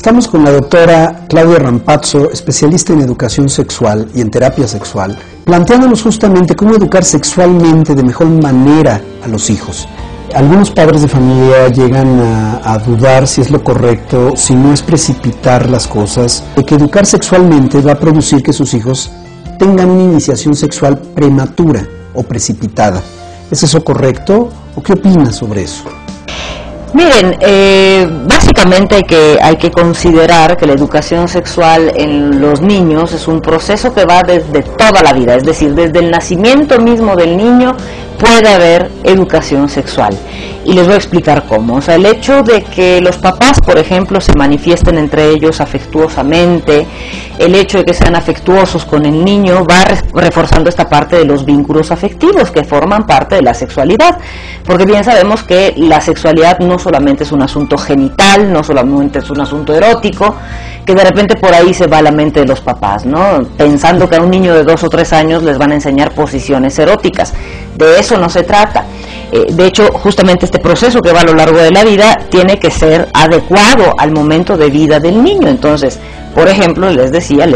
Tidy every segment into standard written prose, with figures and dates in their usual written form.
Estamos con la doctora Claudia Rampazzo, especialista en educación sexual y en terapia sexual, planteándonos justamente cómo educar sexualmente de mejor manera a los hijos. Algunos padres de familia llegan a dudar si es lo correcto, si no es precipitar las cosas, de que educar sexualmente va a producir que sus hijos tengan una iniciación sexual prematura o precipitada. ¿Es eso correcto? ¿O qué opinas sobre eso? Miren, básicamente hay que considerar que la educación sexual en los niños es un proceso que va desde toda la vida, es decir, desde el nacimiento mismo del niño puede haber educación sexual. Y les voy a explicar cómo. O sea, el hecho de que los papás, por ejemplo, se manifiesten entre ellos afectuosamente, el hecho de que sean afectuosos con el niño va reforzando esta parte de los vínculos afectivos que forman parte de la sexualidad. Porque bien sabemos que la sexualidad no solamente es un asunto genital, no solamente es un asunto erótico, que de repente por ahí se va la mente de los papás, ¿no? Pensando que a un niño de 2 o 3 años les van a enseñar posiciones eróticas. De eso no se trata. De hecho, justamente este proceso que va a lo largo de la vida tiene que ser adecuado al momento de vida del niño. Entonces, por ejemplo, les decía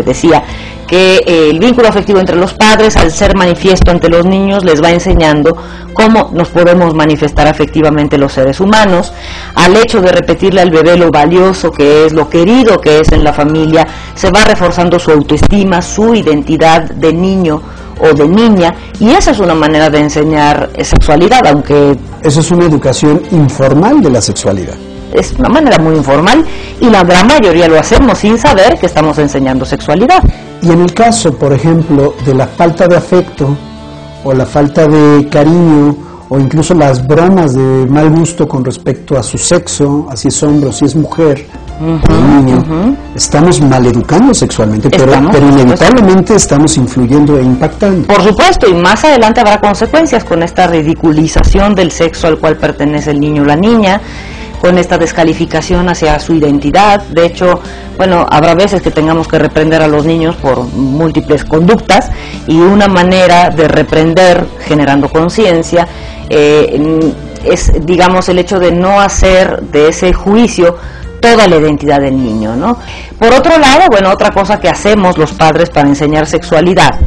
que el vínculo afectivo entre los padres, al ser manifiesto ante los niños, les va enseñando cómo nos podemos manifestar afectivamente los seres humanos. Al hecho de repetirle al bebé lo valioso que es, lo querido que es en la familia, se va reforzando su autoestima, su identidad de niño o de niña, y esa es una manera de enseñar sexualidad, aunque... Eso es una educación informal de la sexualidad. Es una manera muy informal y la gran mayoría lo hacemos sin saber que estamos enseñando sexualidad. Y en el caso, por ejemplo, de la falta de afecto o la falta de cariño o incluso las bromas de mal gusto con respecto a su sexo, a si es hombre o si es mujer, niño, estamos maleducando sexualmente, pero inevitablemente estamos influyendo e impactando. Por supuesto, y más adelante habrá consecuencias con esta ridiculización del sexo al cual pertenece el niño o la niña, con esta descalificación hacia su identidad. De hecho, bueno, habrá veces que tengamos que reprender a los niños por múltiples conductas, y una manera de reprender generando conciencia es, digamos, el hecho de no hacer de ese juicio toda la identidad del niño, ¿no? Por otro lado, bueno, otra cosa que hacemos los padres para enseñar sexualidad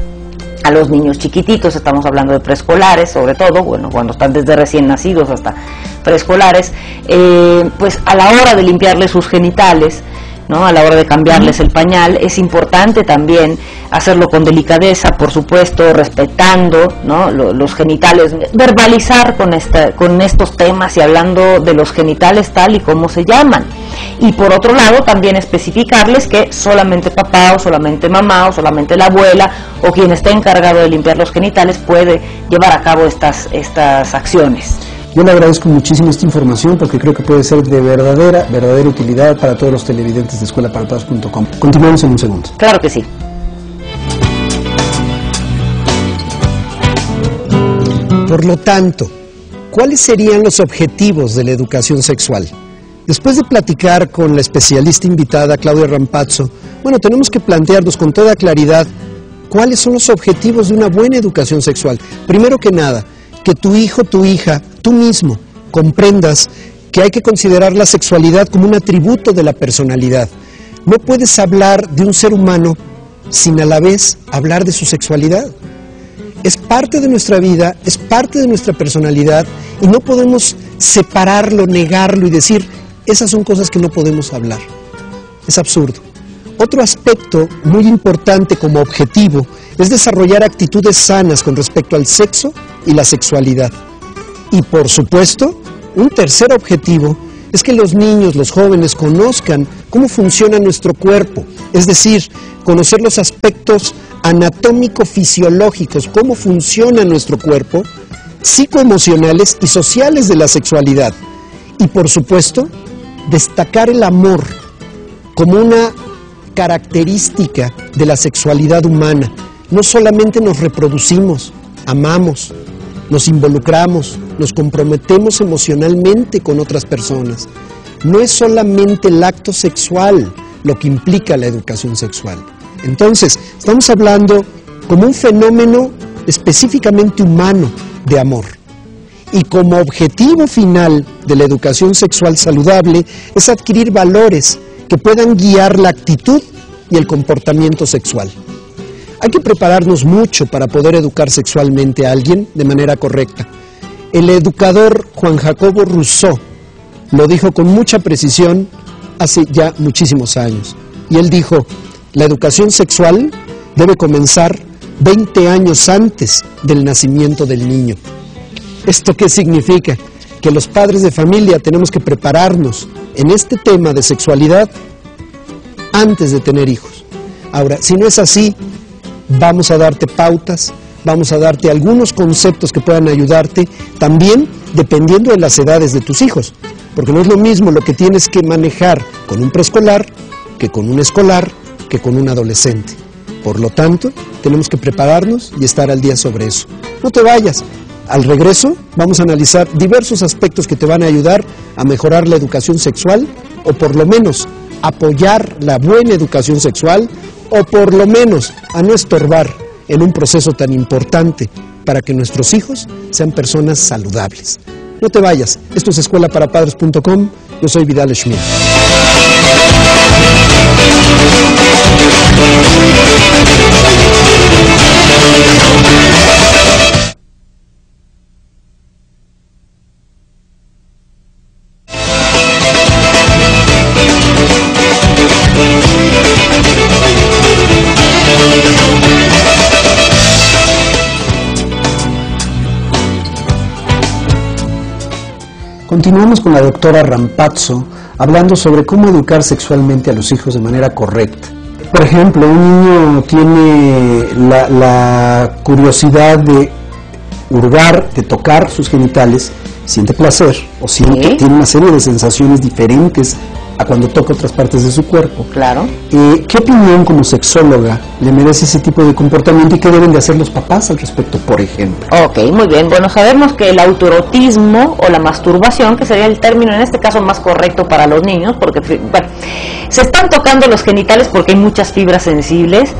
a los niños chiquititos, estamos hablando de preescolares sobre todo, bueno, cuando están desde recién nacidos hasta preescolares, pues a la hora de limpiarles sus genitales, ¿no? A la hora de cambiarles el pañal, es importante también hacerlo con delicadeza, por supuesto, respetando, ¿no? los genitales, verbalizar con estos temas y hablando de los genitales tal y como se llaman. Y por otro lado, también especificarles que solamente papá o solamente mamá o solamente la abuela o quien esté encargado de limpiar los genitales puede llevar a cabo estas acciones. Yo le agradezco muchísimo esta información porque creo que puede ser de verdadera utilidad para todos los televidentes de escuelaparatodos.com. Continuamos en un segundo. Claro que sí. Por lo tanto, ¿cuáles serían los objetivos de la educación sexual? Después de platicar con la especialista invitada Claudia Rampazzo, bueno, tenemos que plantearnos con toda claridad cuáles son los objetivos de una buena educación sexual. Primero que nada, que tu hijo, tu hija, tú mismo comprendas que hay que considerar la sexualidad como un atributo de la personalidad. No puedes hablar de un ser humano sin a la vez hablar de su sexualidad. Es parte de nuestra vida, es parte de nuestra personalidad y no podemos separarlo, negarlo y decir, esas son cosas que no podemos hablar. Es absurdo. Otro aspecto muy importante como objetivo es desarrollar actitudes sanas con respecto al sexo y la sexualidad. Y por supuesto, un tercer objetivo es que los niños, los jóvenes conozcan cómo funciona nuestro cuerpo, es decir, conocer los aspectos anatómico-fisiológicos, cómo funciona nuestro cuerpo, psicoemocionales y sociales de la sexualidad. Y por supuesto, destacar el amor como una característica de la sexualidad humana. No solamente nos reproducimos, amamos, nos involucramos, nos comprometemos emocionalmente con otras personas. No es solamente el acto sexual lo que implica la educación sexual. Entonces, estamos hablando como un fenómeno específicamente humano de amor. Y como objetivo final de la educación sexual saludable es adquirir valores que puedan guiar la actitud y el comportamiento sexual. Hay que prepararnos mucho para poder educar sexualmente a alguien de manera correcta. El educador Juan Jacobo Rousseau lo dijo con mucha precisión hace ya muchísimos años. Y él dijo, la educación sexual debe comenzar 20 años antes del nacimiento del niño. ¿Esto qué significa? Que los padres de familia tenemos que prepararnos en este tema de sexualidad antes de tener hijos. Ahora, si no es así, vamos a darte pautas, vamos a darte algunos conceptos que puedan ayudarte, también dependiendo de las edades de tus hijos, porque no es lo mismo lo que tienes que manejar con un preescolar, que con un escolar, que con un adolescente. Por lo tanto, tenemos que prepararnos y estar al día sobre eso. No te vayas. Al regreso, vamos a analizar diversos aspectos que te van a ayudar a mejorar la educación sexual, o por lo menos apoyar la buena educación sexual, o por lo menos a no estorbar en un proceso tan importante para que nuestros hijos sean personas saludables. No te vayas. Esto es escuelaparapadres.com. Yo soy Vidal Schmidt. Continuamos con la doctora Rampazzo hablando sobre cómo educar sexualmente a los hijos de manera correcta. Por ejemplo, un niño tiene la curiosidad de hurgar, de tocar sus genitales, siente placer o tiene una serie de sensaciones diferentes a cuando toca otras partes de su cuerpo. Claro. ¿Qué opinión como sexóloga le merece ese tipo de comportamiento y qué deben de hacer los papás al respecto, por ejemplo? Ok, muy bien. Bueno, sabemos que el autoerotismo o la masturbación, que sería el término en este caso más correcto para los niños, porque bueno, se están tocando los genitales porque hay muchas fibras sensibles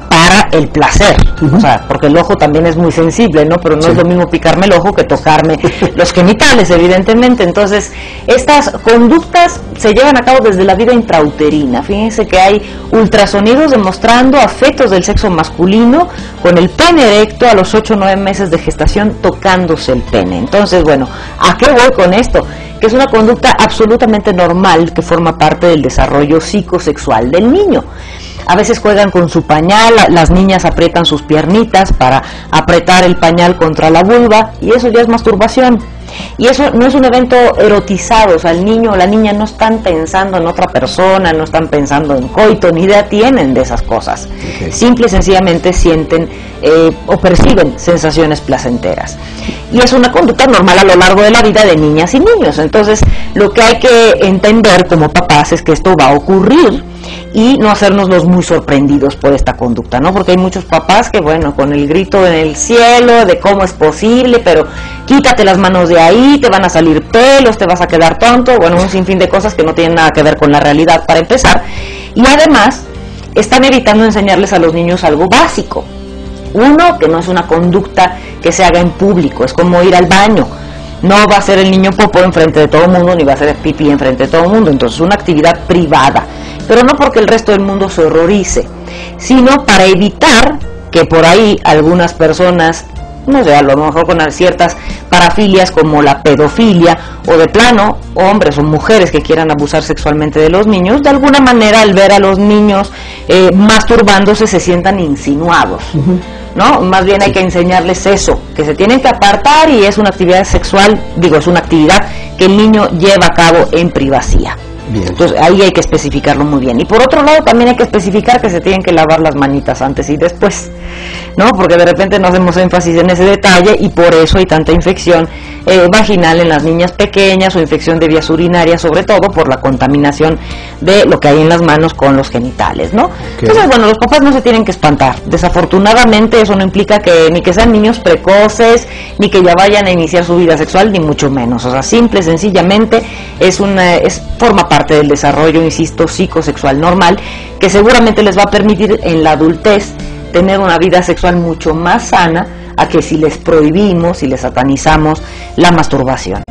para el placer, o sea, porque el ojo también es muy sensible, ¿no? Pero no es lo mismo picarme el ojo que tocarme los genitales, evidentemente. Entonces, estas conductas se llevan a cabo desde la vida intrauterina. Fíjense que hay ultrasonidos demostrando a fetos del sexo masculino con el pene erecto a los 8 o 9 meses de gestación tocándose el pene. Entonces, bueno, ¿a qué voy con esto? Que es una conducta absolutamente normal que forma parte del desarrollo psicosexual del niño. A veces juegan con su pañal, las niñas aprietan sus piernitas para apretar el pañal contra la vulva, y eso ya es masturbación. Y eso no es un evento erotizado, o sea, el niño o la niña no están pensando en otra persona, no están pensando en coito, ni idea tienen de esas cosas. Okay. Simple y sencillamente sienten o perciben sensaciones placenteras. Y es una conducta normal a lo largo de la vida de niñas y niños. Entonces, lo que hay que entender como papás es que esto va a ocurrir y no hacernos los muy sorprendidos por esta conducta, ¿no? Porque hay muchos papás que, bueno, con el grito en el cielo de cómo es posible, pero quítate las manos de ahí, te van a salir pelos, te vas a quedar tonto, bueno, un sinfín de cosas que no tienen nada que ver con la realidad para empezar. Y además, están evitando enseñarles a los niños algo básico. Uno, que no es una conducta que se haga en público, es como ir al baño. No va a ser el niño popó enfrente de todo el mundo, ni va a ser pipí enfrente de todo el mundo. Entonces, es una actividad privada, pero no porque el resto del mundo se horrorice, sino para evitar que por ahí algunas personas, no sé, a lo mejor con ciertas parafilias como la pedofilia, o de plano, hombres o mujeres que quieran abusar sexualmente de los niños, de alguna manera al ver a los niños masturbándose se sientan insinuados. ¿No? Más bien hay que enseñarles eso, que se tienen que apartar, y es una actividad sexual, es una actividad que el niño lleva a cabo en privacidad. Bien. Entonces ahí hay que especificarlo muy bien. Y por otro lado también hay que especificar que se tienen que lavar las manitas antes y después, ¿no? Porque de repente no hacemos énfasis en ese detalle y por eso hay tanta infección vaginal en las niñas pequeñas, o infección de vías urinarias, sobre todo por la contaminación de lo que hay en las manos con los genitales, ¿no? Okay. Entonces, bueno, los papás no se tienen que espantar. Desafortunadamente eso no implica que ni que sean niños precoces, ni que ya vayan a iniciar su vida sexual, ni mucho menos. O sea, simple, sencillamente forma parte del desarrollo, insisto, psicosexual normal, que seguramente les va a permitir en la adultez tener una vida sexual mucho más sana a que si les prohibimos y les satanizamos la masturbación.